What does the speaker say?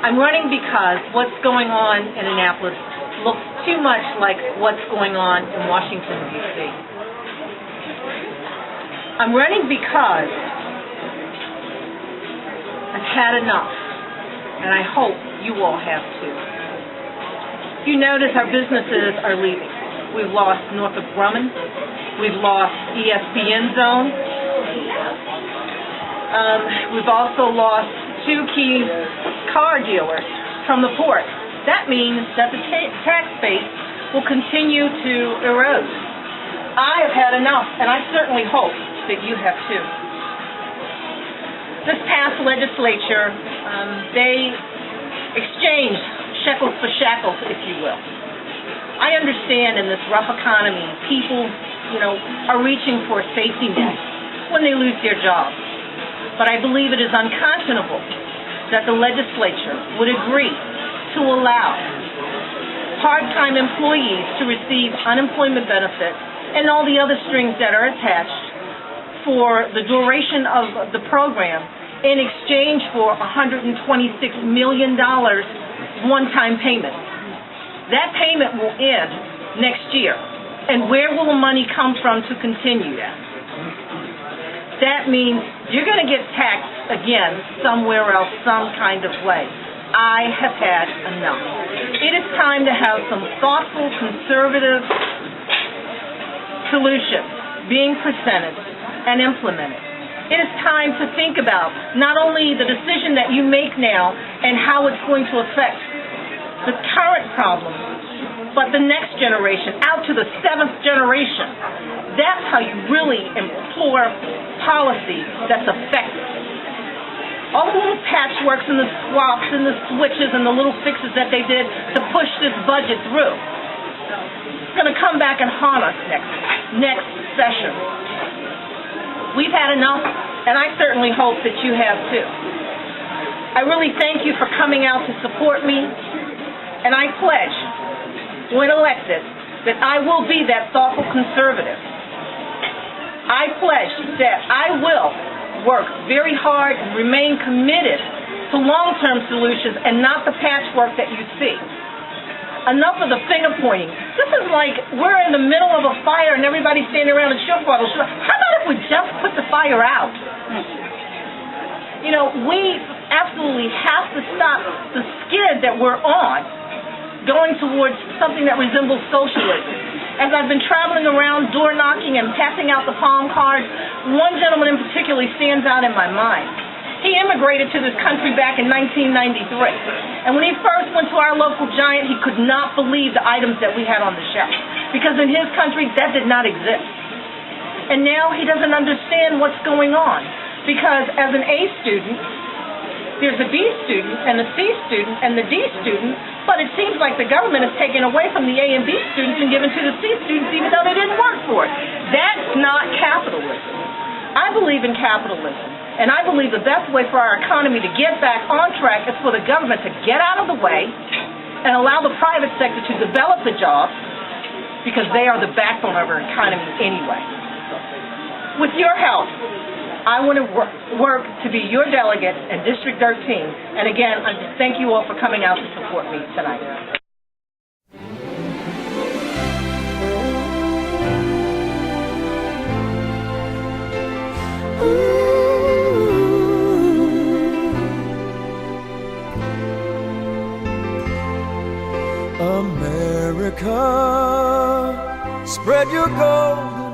I'm running because what's going on in Annapolis looks too much like what's going on in Washington, D.C. I'm running because I've had enough, and I hope you all have too. You notice our businesses are leaving. We've lost Northrop Grumman. We've lost ESPN Zone. We've also lost 2 key car dealers from the port. That means that the tax base will continue to erode. I have had enough, and I certainly hope that you have too. This past legislature, they exchanged shekels for shackles, if you will. I understand in this rough economy, people, are reaching for a safety net when they lose their jobs. But I believe it is unconscionable that the legislature would agree to allow part-time employees to receive unemployment benefits and all the other strings that are attached for the duration of the program in exchange for $126 million one-time payment. That payment will end next year. And where will the money come from to continue that? That means you're going to get taxed again somewhere else, some kind of way. I have had enough. It is time to have some thoughtful, conservative solutions being presented and implemented. It is time to think about not only the decision that you make now and how it's going to affect the current problem, but the next generation, out to the 7th generation. That's how you really implore policy that's effective. All the little patchworks and the swaps and the switches and the little fixes that they did to push this budget through, it's going to come back and haunt us next session. We've had enough, and I certainly hope that you have too. I really thank you for coming out to support me, and I pledge, when elected, that I will be that thoughtful conservative. I pledge that I will work very hard and remain committed to long-term solutions and not the patchwork that you see. Enough of the finger-pointing. This is like we're in the middle of a fire and everybody's standing around in sugar bottles. How about if we just put the fire out? We absolutely have to stop the skid that we're on going towards something that resembles socialism. As I've been traveling around, door knocking and passing out the palm cards, one gentleman in particular stands out in my mind. He immigrated to this country back in 1993. And when he first went to our local giant, he could not believe the items that we had on the shelf. Because in his country, that did not exist. And now he doesn't understand what's going on. Because as an A student, there's a B student and a C student and the D student, but it seems like the government is taking away from the A and B students and giving to the C students even though they didn't work for it. That's not capitalism. I believe in capitalism, and I believe the best way for our economy to get back on track is for the government to get out of the way and allow the private sector to develop the jobs because they are the backbone of our economy anyway. With your help, I want to work to be your delegate in District 13. And again, I just thank you all for coming out to support me tonight. America, spread your golden